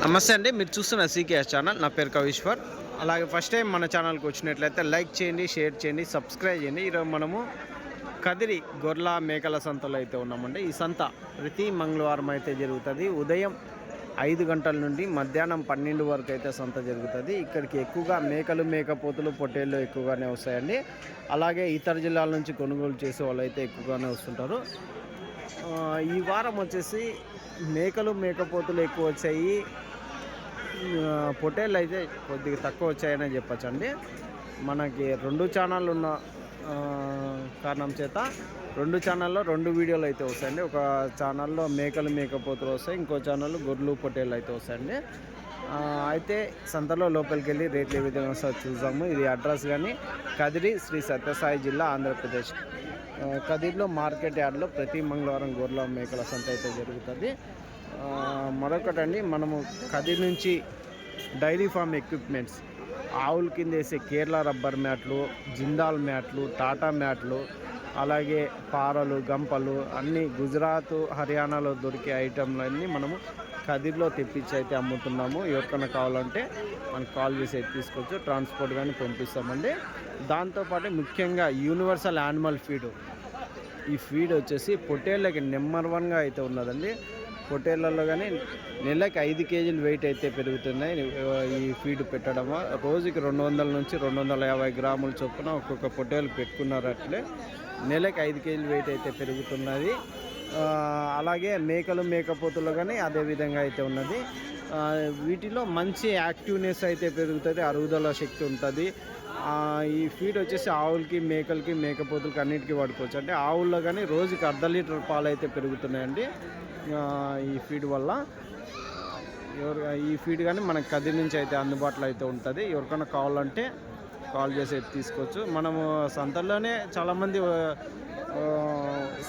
నమస్తే అండి, మీరు చూస్తున్న సీకేఎస్ ఛానల్. నా పేరు కవీశ్వర్. అలాగే ఫస్ట్ టైం మన ఛానల్కి వచ్చినట్లయితే లైక్ చేయండి, షేర్ చేయండి, సబ్స్క్రైబ్ చేయండి. ఈరోజు మనము కదిరి గొర్రెల మేకల సంతలో అయితే ఉన్నామండి. ఈ సంత ప్రతి మంగళవారం అయితే జరుగుతుంది. ఉదయం 5 గంటల నుండి మధ్యాహ్నం 12 వరకు అయితే సంత జరుగుతుంది. ఇక్కడికి ఎక్కువగా మేకలు, మేకపోతులు, పొట్టేళ్ళు ఎక్కువగానే వస్తాయండి. అలాగే ఇతర జిల్లాల నుంచి కొనుగోలు చేసే వాళ్ళు అయితే ఎక్కువగానే వస్తుంటారు. ఈ వారం వచ్చేసి మేకలు, మేకపోతులు ఎక్కువ వచ్చాయి. పొట్టేళ్ళు అయితే కొద్దిగా తక్కువ వచ్చాయనే చెప్పచ్చండి. మనకి 2 ఛానళ్ళు ఉన్న కారణం చేత 2 ఛానల్లో 2 వీడియోలు అయితే వస్తాయండి. ఒక ఛానల్లో మేకలు, మేకపోతులు వస్తాయి, ఇంకో ఛానల్లో గొర్రెలు, పొట్టేళ్ళు అయితే వస్తాయండి. అయితే సంతలో లోపలికి వెళ్ళి రేట్లు ఏ విధంగా వస్తాయో చూద్దాము. ఇది అడ్రస్ కానీ కదిరి, శ్రీ సత్యసాయి జిల్లా, ఆంధ్రప్రదేశ్. కదిరిలో మార్కెట్ యార్డ్లో ప్రతి మంగళవారం గొర్రెల మేకల సంత అయితే జరుగుతుంది. మరొకటండి, మనము కదిరి నుంచి డైరీ ఫామ్ ఎక్విప్మెంట్స్, ఆవుల కింద వేసే కేరళ రబ్బర్ మ్యాట్లు, జిందాల్ మ్యాట్లు, టాటా మ్యాట్లు, అలాగే పారలు, గంపలు అన్నీ గుజరాత్, హర్యానాలో దొరికే ఐటెంలన్నీ మనము కదిరిలో తెప్పించి అయితే అమ్ముతున్నాము. ఎవరికైనా కావాలంటే మనకు కాల్ చేసి అయితే తీసుకోవచ్చు. ట్రాన్స్పోర్ట్ కానీ పంపిస్తామండి. దాంతోపాటు ముఖ్యంగా యూనివర్సల్ యానిమల్ ఫీడ్, ఈ ఫీడ్ వచ్చేసి పొట్టేళ్ళకి నెంబర్ 1గా అయితే ఉన్నదండి. పొట్టేళ్లలో కానీ నెలకి 5 కేజీలు వెయిట్ అయితే పెరుగుతున్నాయి ఈ ఫీడ్ పెట్టడము. రోజుకి 200 నుంచి 250 గ్రాముల చొప్పున ఒక్కొక్క పొట్టేలు పెట్టుకున్నారు. అట్లే నెలకి 5 కేజీలు వెయిట్ అయితే పెరుగుతున్నది. అలాగే మేకలు, మేకపోతులు కానీ అదేవిధంగా అయితే ఉన్నది. వీటిలో మంచి యాక్టివ్నెస్ అయితే పెరుగుతుంది, అరుగుదల శక్తి ఉంటుంది. ఈ ఫీడ్ వచ్చేసి ఆవులకి, మేకలకి, మేకపోతులకి అన్నిటికీ వాడుకోవచ్చు. అంటే ఆవుల్లో కానీ రోజుకి 1/2 లీటర్ పాలు అయితే పెరుగుతున్నాయండి ఈ ఫీడ్ వల్ల. ఈ ఫీడ్ కానీ మనకు కదిరి నుంచి అయితే అందుబాటులో అయితే ఉంటుంది. ఎవరికైనా కావాలంటే కాల్ చేసి తీసుకోవచ్చు. మనము సంతల్లోనే చాలామంది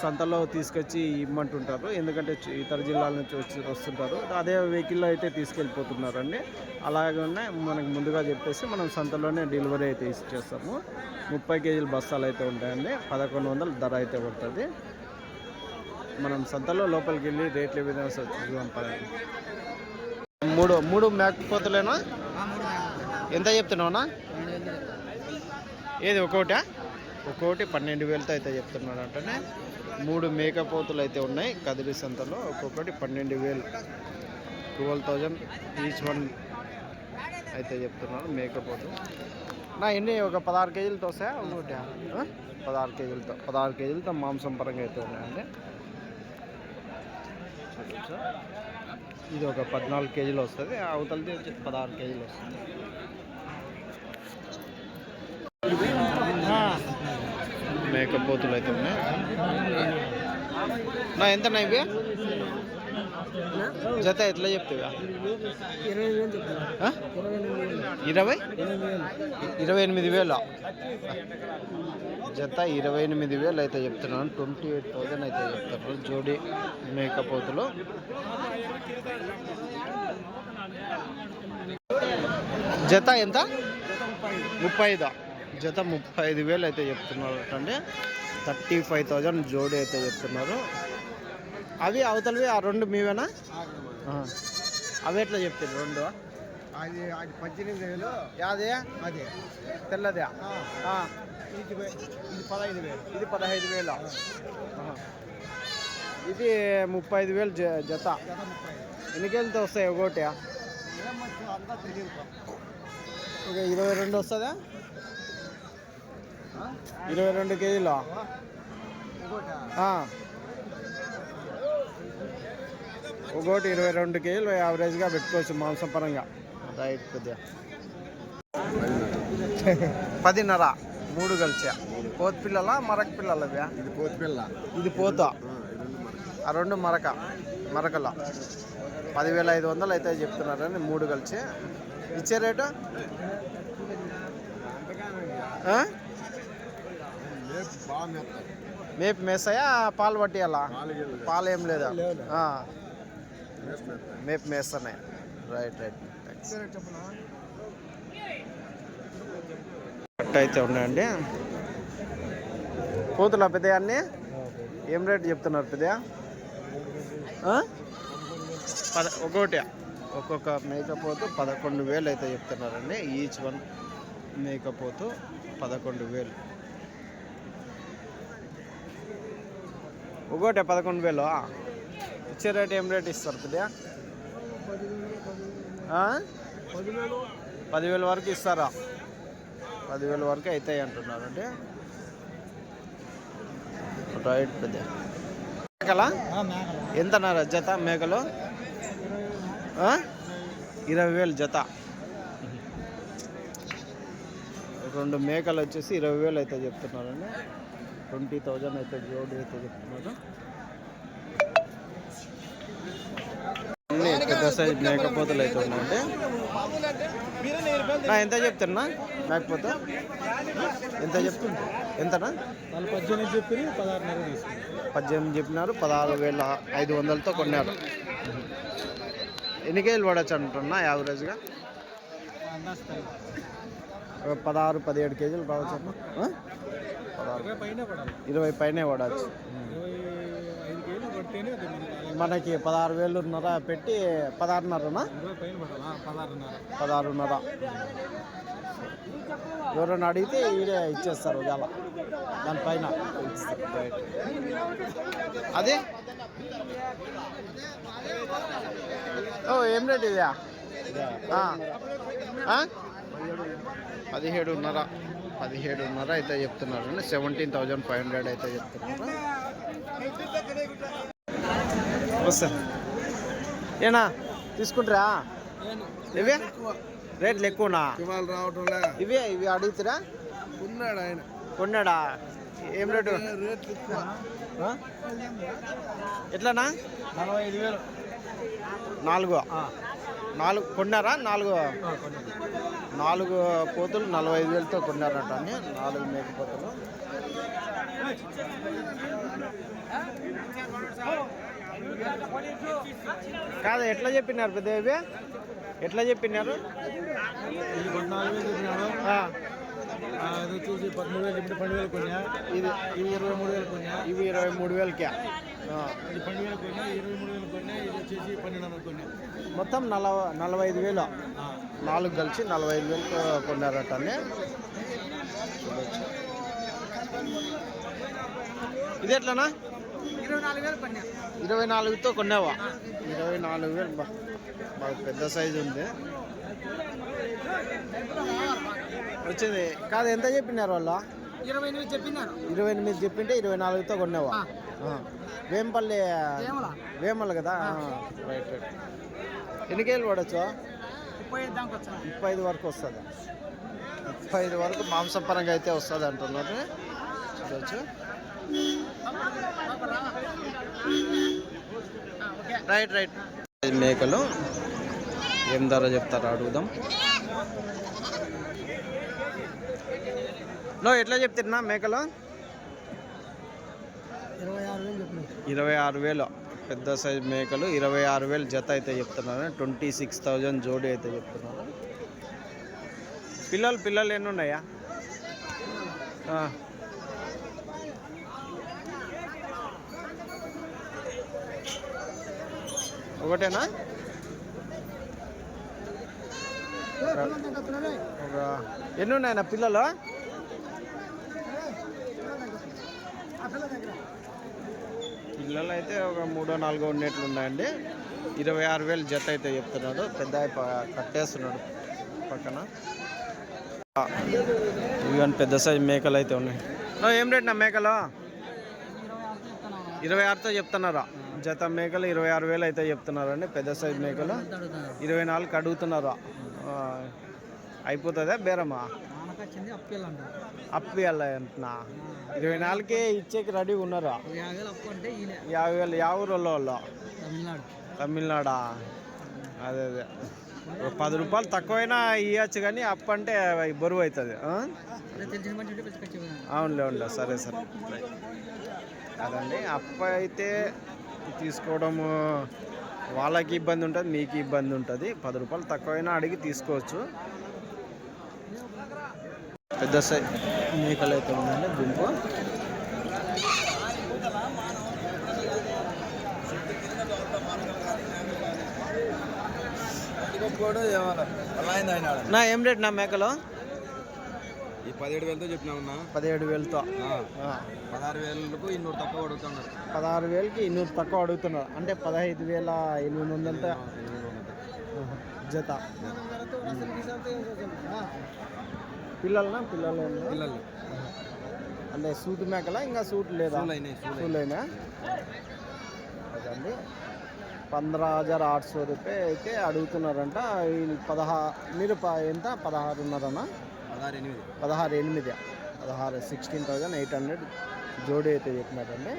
సంతలో తీసుకొచ్చి ఇమ్మంటుంటారు, ఎందుకంటే ఇతర జిల్లాల నుంచి వస్తుంటారు. అదే వెహికల్లో అయితే తీసుకెళ్ళిపోతున్నారండి. అలాగే మనకు ముందుగా చెప్పేసి మనం సంతలోనే డెలివరీ అయితే ఇచ్చేస్తాము. 30 కేజీల బస్తాలు అయితే ఉంటాయండి. 1100 ధర అయితే పడుతుంది. మనం సంతలో లోపలికి వెళ్ళి రేట్లు ఏ విధంగా చూద్దాం. మూడు మేకపోతులేనా? ఎంత చెప్తున్నావునా? ఏది ఒక్కొక్కటి 12,000తో అయితే చెప్తున్నాడు. అంటే 3 మేకపోతులు అయితే ఉన్నాయి కదిరి సంతలో. ఒక్కొక్కటి 12,000, 12,000 ఈచ్ వన్ అయితే చెప్తున్నాడు మేకపోతు. నా ఎన్ని ఒక 16 కేజీలతో వస్తాయా? ఒకటి 16 కేజీలతో మాంసం పరంగా అయితే ఉన్నాయండి. ఇది ఒక 14 కేజీలు వస్తుంది, అవతలది వచ్చి 16 కేజీలు వస్తుంది. మేకపోతులు అయితే ఉన్నాయి. నా ఎంత ఇవి జత ఎట్లా చెప్తావా? 28,000 జత 28,000 అయితే చెప్తున్నాను. 28,000 అయితే చెప్తారు జోడి మేకపోతులు. జత ఎంత? 35. జత 35,000 అయితే చెప్తున్నారు. అంటే 35,000 జోడి అయితే చెప్తున్నారు. అవి అవతలవి ఆ 2 మీవేనా? అవి ఎట్లా చెప్తారు 2? అది 18,000. అదే అదే తెల్లదే. ఇది 15,000. ఇది 15,000. ఇది 35,000 జత. ఎన్ని కేజీలతో వస్తాయి ఒకటి? ఒక 22 వస్తుందా? 22 కేజీలు. ఒకటి 22 కేజీలు యావరేజ్గా పెట్టుకోవచ్చు మాంసం పరంగా. రైట్. కొద్దిగా 10.5 3 కలిసి. పోతు పిల్లలా, మరక పిల్లలవ్యా? ఇది పోతు పిల్ల, ఇది పోత. ఆ 2 మరకల 10,500 అయితే చెప్తున్నారని 3 కలిసి. ఇచ్చే రేటు మేపు మేస్తాయా? పాలు పట్టియాలా? పాలు ఏం లేదా? మేపు మేస్తున్నాయి. రైట్. కట్ అయితే ఉన్నాయండి పోతులా పెద్దయాన్ని. ఏం రేటు చెప్తున్నారు పెద్దయా? ఒకటి ఒక్కొక్క మేకపోతు 11,000 అయితే చెప్తున్నారండి. ఈచ్ వన్ మేకపోతు 11,000. ఒకటే 11,000. ఇచ్చే రేట్ ఏం రేట్ ఇస్తారు కొద్దిగా? 10,000 వరకు ఇస్తారా? 10,000 వరకు అవుతాయి అంటున్నారండి. రైట్ పెద్ద మేకలా ఎంతన్నారా జత మేకలు? 20,000 జత. 2 మేకలు వచ్చేసి 20,000 అయితే చెప్తున్నారండి. 20,000 అయితే జోడి అయితే చెప్తున్నారు. అన్ని పెద్ద సైజ్ మేకపోతలు అయితే ఉన్నాయండి. ఎంత చెప్తున్నా మేకపోతే? ఎంత చెప్తున్నా? ఎంతనా? 18 చెప్పి 16,500 తీసుకున్నారు. 18 చెప్పినారు. 16,500తో కొన్నారు. ఎన్ని కేజీలు పడచ్చు అంటున్నా యావరేజ్గా? 16-17 కేజీలు రావచ్చు అన్న. 20 పైనే పడవచ్చు. మనకి 16,500 పెట్టి 16,500. 16,500 ఎవరైనా అడిగితే ఈడే ఇచ్చేస్తారు ఇలా దానిపైన. అదే ఏం రేట్ ఇదా? 17,500 అయితే చెప్తున్నారు. 17,500 అయితే చెప్తున్నారు. వస్తా ఏనా తీసుకుంటారా? ఇవే రేట్లు ఎక్కువనా? ఇవే ఇవి అడుగుతారా? కొన్నాడా? ఏం రేటు? ఎట్లానా? 45,000. 4 కొన్నారా? 4 పోతులు 45,000తో కొన్నారట అని. 4 మేకపోతులు. కాదు ఎట్లా చెప్పినారు పెద్ద? ఇవి ఎట్లా చెప్పినారు? ఇది 14,000 చెప్పినాడు. అది వచ్చేసి 13,000 ఇప్పుడు 12,000 కొన్నా. ఇది 23,000 కొన్నా. ఇవి 23,000కే. ఇది 12,000 కొన్నా, 23,000 కొన్నా. ఇది వచ్చేసి 12,000 కొన్నా. మొత్తం 45,000. 4 కలిసి 45,000తో కొన్నారట అండి. ఇది ఎట్లనా? 24,000 కొన్నా. 24తో కొన్నావా? 24,000. బాగా పెద్ద సైజు ఉంది వచ్చింది. కాదు ఎంత చెప్పినారు వాళ్ళు? 28 చెప్పినారు. 28 చెప్పింటే 24తో కొన్నావా? వేంపల్లి వేమల కదా. Right right. ఎన్ని కేజీలు పడచ్చు? 35 వరకు వస్తుంది. 35 వరకు మాంసపరంగా అయితే వస్తుంది అంటున్నారు. చూడవచ్చు. Right right. మేకలు ఏం ధర చెప్తారో అడుగుదాం. ఎట్లా చెప్తున్నా మేకలు? 26,000. పెద్ద సైజ్ మేకలు 26,000 జత అయితే చెప్తున్నారు. 26,000 జోడి అయితే చెప్తున్నారు. పిల్లలు ఎన్ని ఉన్నాయా? ఒకటేనా? ఎన్ని ఉన్నాయన్నా పిల్లలు? పిల్లలు అయితే ఒక 3-4 ఉన్నట్లు ఉన్నాయండి. 26,000 జత అయితే చెప్తున్నాడు. పెద్ద కట్టేస్తున్నాడు పక్కన. ఇవన్నీ పెద్ద సైజ్ మేకలు అయితే ఉన్నాయి. ఏం రేట్ నా మేకలు? 26తో చెప్తున్నారా? జత మేకలు 26,000 అయితే చెప్తున్నారండి. పెద్ద సైజ్ మేకలు 24కి అడుగుతున్నారా? అయిపోతుందా బేరమ్మా? అప్పియాల అంటున్నా. 24కే ఇచ్చేకి రెడీగా ఉన్నారా? 50,000. యా ఊరు వాళ్ళు? తమిళనాడా? అదే 10 రూపాయలు తక్కువైనా ఇవ్వచ్చు కానీ అప్పు అంటే బరువు అవుతుంది. అవునులే. సరే. అదండి అప్పు అయితే తీసుకోవడము వాళ్ళకి ఇబ్బంది ఉంటుంది, మీకు ఇబ్బంది ఉంటుంది. 10 రూపాయలు తక్కువైనా అడిగి తీసుకోవచ్చు. పెద్ద సైజ్ మేకలు అయితే ఉందండి గుంపు. ఒక్కోడు నా ఏం రేట్ నా మేకలు ఈ 17,000తో చెప్పినామన్నా 17,000తో 16,000కు 200 తక్కువ అడుగుతున్నారు 16,000కి 200 తక్కువ అడుగుతున్నారు అంటే 15,800 జత పిల్లలు పిల్లలు అంటే సూట్ మేకలా ఇంకా సూట్ లేదా సూలైనా అదండి 15,800 రూపాయ అయితే అడుగుతున్నారంట వీళ్ళు మీరు ఎంత 16,500 16,800 16,16,800 జోడీ అయితే చెప్పినారండి